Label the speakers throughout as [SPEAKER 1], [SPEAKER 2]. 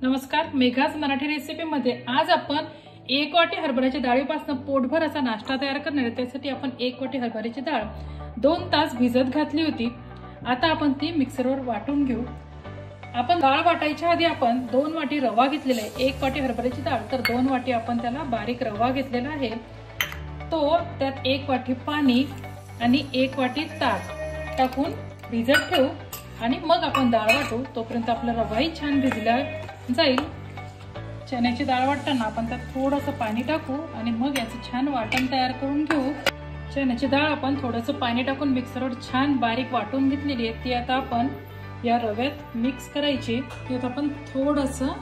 [SPEAKER 1] नमस्कार, मेघाज मराठी रेसिपीमध्ये आज आपण 1 वाटी हरभऱ्याच्या डाळीपासून पोटभर असा नाश्ता तयार करणार आहे। त्यासाठी आपण 1 वाटी हरभऱ्याची डाळ 2 तास भिजत घातली होती। आता आपण ती मिक्सरवर वाटून घेऊ। आपण डाळ वाटायच्या आधी आपण 2 वाटी रवा घेतलेला आहे। 1 वाटी हरभऱ्याची डाळ तर 2 वाटी आपण त्याला बारीक रवा घेतलेला आहे। तो त्यात 1 वाटी पाणी आणि 1 वाटी ताक टाकून भिजत ठेवू आणि मग आपण डाळ वाटू। तोपर्यंत आपला रवाही छान भिजला जाईल। चण्याची डाळ वाटताना आपण त्यात थोडंसं पाणी टाकू आणि मग याचं छान वाटण तयार करून घेऊ। चण्याची डाळ आपण थोडंसं पाणी टाकून मिक्सरवर छान बारीक वाटून घेतलेली आहे। ती आता आपण या रव्यात मिक्स करायची। त्यात आपण थोडंसं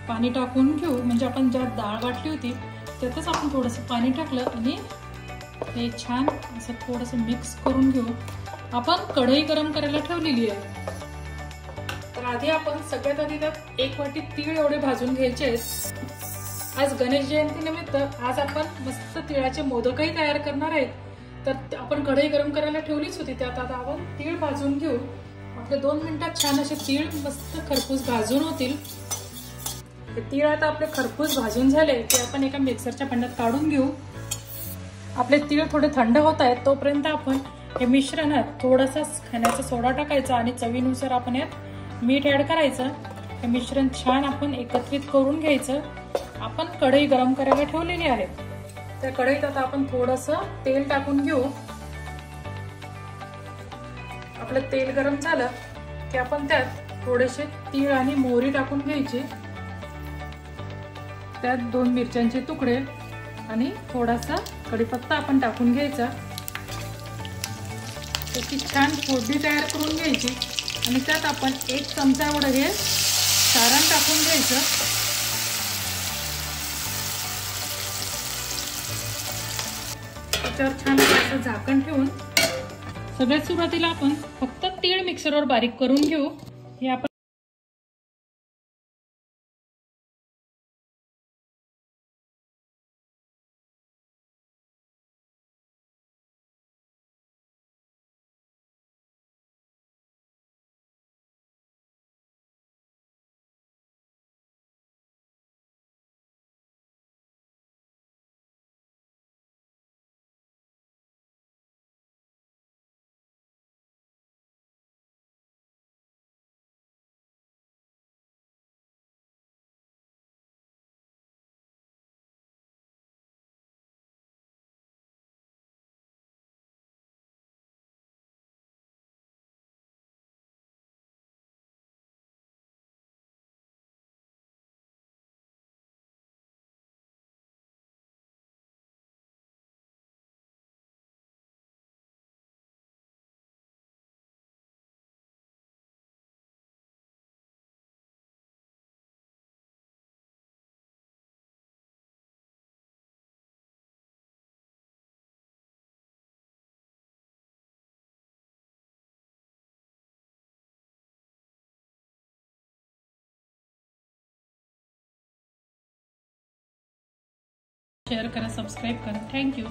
[SPEAKER 1] पाणी टाकून घेऊ, म्हणजे आपण ज्या डाळ वाटली होती त्यातच आपण थोडंसं पाणी टाकलं आणि हे छान असं थोडंसं मिक्स करून घेऊ। आपण कढई गरम करायला ठेवलेली आहे। तर आधी आपण सगळ्यात आधी त्यात 1 वाटी तीळ एवढे भाजून घ्यायचे आहेत। आज गणेश जयंती निमित्त आज आपण मस्त तिळाचे मोदकही तयार करणार आहेत। तर आपण कढई गरम करायला ठेवलीच होती, त्यात आता आपण तीळ भाजून घेऊ। आपले 2 मिनिटात छान असे तीळ मस्त खरपूस भाजून होतील। तीळ आता आपले खरपूस भाजून झाले ते आपण एका मिक्सरच्या भांड्यात काढून घेऊ। आपले तीळ थोडे थंड होत आहेत तोपर्यंत आपण हे मिश्रणात थोडासा खाण्याचा सोडा टाकायचा आणि चवीनुसार आपण यात मीठ ऍड करायचं। हे मिश्रण छान आपण एकत्रित करून घ्यायचं। आपण कढई गरम करायला ठेवलेली आहे। त्या कढईत आता आपण थोडंसं तेल टाकून घेऊ। आपलं तेल गरम झालं की आपण त्यात थोडेसे तीळ आणि मोहरी टाकून घ्यायची। त्यात 2 मिरच्यांचे तुकडे आणि थोडासा कढीपत्ता आपण टाकून घ्यायचा। त्याची छान फोडणी तयार करून घ्यायची आणि त्यात आपण 1 चमचा एवढं हे सारण टाकून घ्यायचं। त्याच्यावर छान असं झाकण ठेवून सगळ्यात सुरुवातीला आपण फक्त तीळ मिक्सरवर बारीक करून घेऊ। हे आपण शेअर करा, सबस्क्राइब करा। थँक्यू।